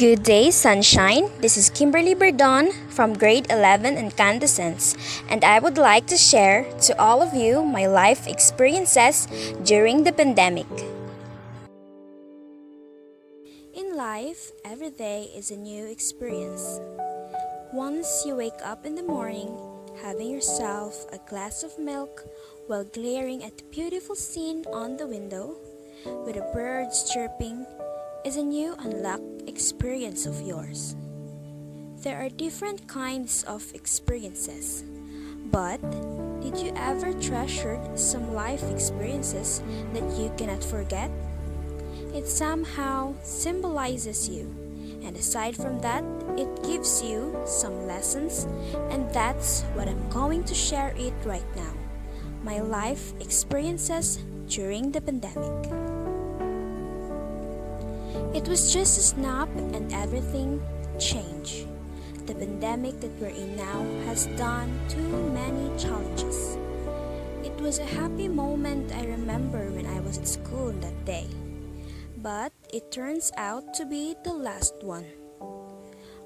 Good day, sunshine. This is Kimberly Berdon from grade 11 Incandescence, and I would like to share to all of you my life experiences during the pandemic. In life, every day is a new experience. Once you wake up in the morning, having yourself a glass of milk while glaring at the beautiful scene on the window, with the birds chirping, is a new unlocked experience of yours. There are different kinds of experiences, but did you ever treasure some life experiences that you cannot forget? It somehow symbolizes you, and aside from that, it gives you some lessons, and that's what I'm going to share it right now. My life experiences during the pandemic. It was just a snap and everything changed. The pandemic that we're in now has done too many challenges. It was a happy moment I remember when I was at school that day. But it turns out to be the last one.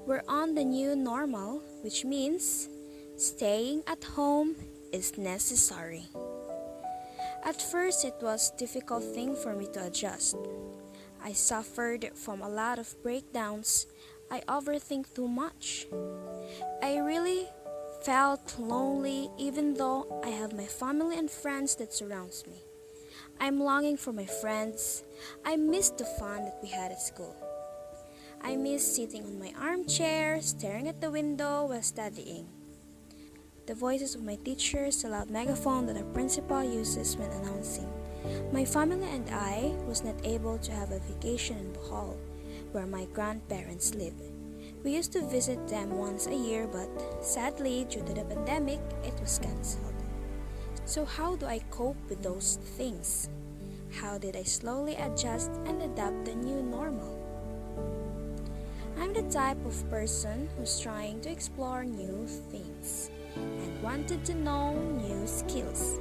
We're on the new normal, which means staying at home is necessary. At first, it was a difficult thing for me to adjust. I suffered from a lot of breakdowns. I overthink too much. I really felt lonely even though I have my family and friends that surrounds me. I'm longing for my friends. I miss the fun that we had at school. I miss sitting on my armchair, staring at the window while studying. The voices of my teachers, the loud megaphone that our principal uses when announcing. My family and I was not able to have a vacation in Bohol, where my grandparents live. We used to visit them once a year, but sadly, due to the pandemic, it was cancelled. So how do I cope with those things? How did I slowly adjust and adapt the new normal? I'm the type of person who's trying to explore new things and wanted to know new skills.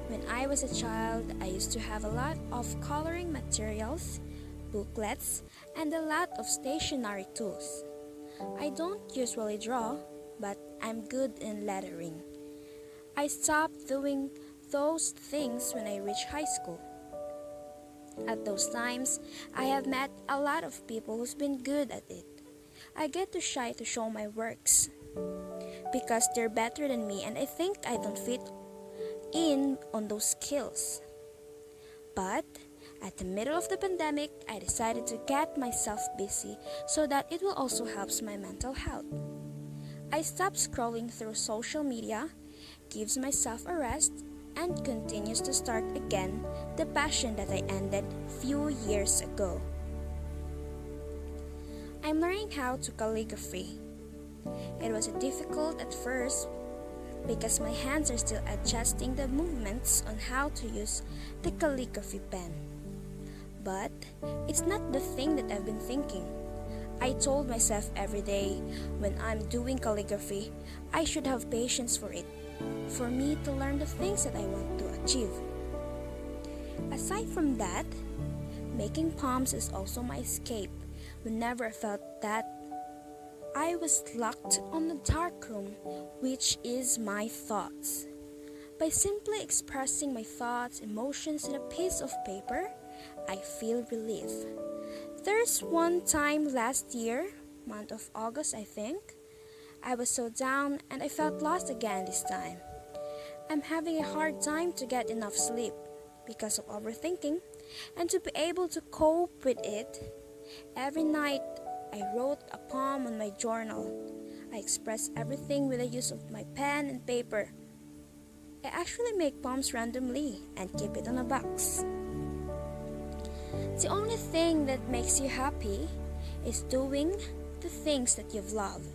When I was a child, I used to have a lot of coloring materials, booklets, and a lot of stationery tools. I don't usually draw, but I'm good in lettering. I stopped doing those things when I reached high school. At those times, I have met a lot of people who's been good at it. I get too shy to show my works because they're better than me, and I think I don't fit in on those skills. But at the middle of the pandemic, I decided to get myself busy so that it will also help my mental health. I stopped scrolling through social media, gives myself a rest, and continues to start again the passion that I ended few years ago. I'm learning how to calligraphy. It was difficult at first because my hands are still adjusting the movements on how to use the calligraphy pen. But it's not the thing that I've been thinking. I told myself every day when I'm doing calligraphy, I should have patience for it, for me to learn the things that I want to achieve. Aside from that, making poems is also my escape. Whenever I felt that I was locked on a dark room, which is my thoughts. By simply expressing my thoughts, emotions in a piece of paper, I feel relief. There's one time last year, month of August I think, I was so down and I felt lost again this time. I'm having a hard time to get enough sleep because of overthinking, and to be able to cope with it, every night I wrote a poem on my journal. I express everything with the use of my pen and paper. I actually make poems randomly and keep it on a box. The only thing that makes you happy is doing the things that you've loved,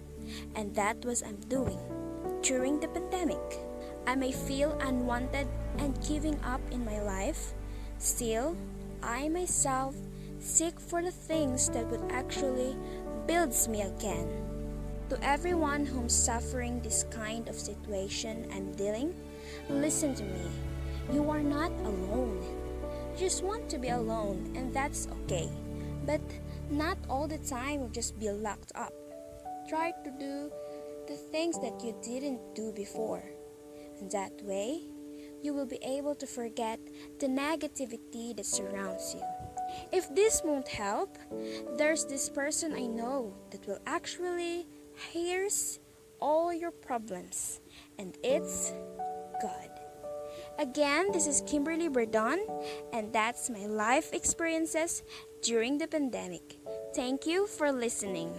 and that was I'm doing during the pandemic. I may feel unwanted and giving up in my life. Still, I myself seek for the things that would actually builds me again. To everyone who's suffering this kind of situation I'm dealing, listen to me. You are not alone. You just want to be alone, and that's okay. But Not all the time will just be locked up. Try to do the things that you didn't do before. And that way, you will be able to forget the negativity that surrounds you. If this won't help, there's this person I know that will actually hears all your problems, and it's God. Again, this is Kimberly Berdon, and that's my life experiences during the pandemic. Thank you for listening.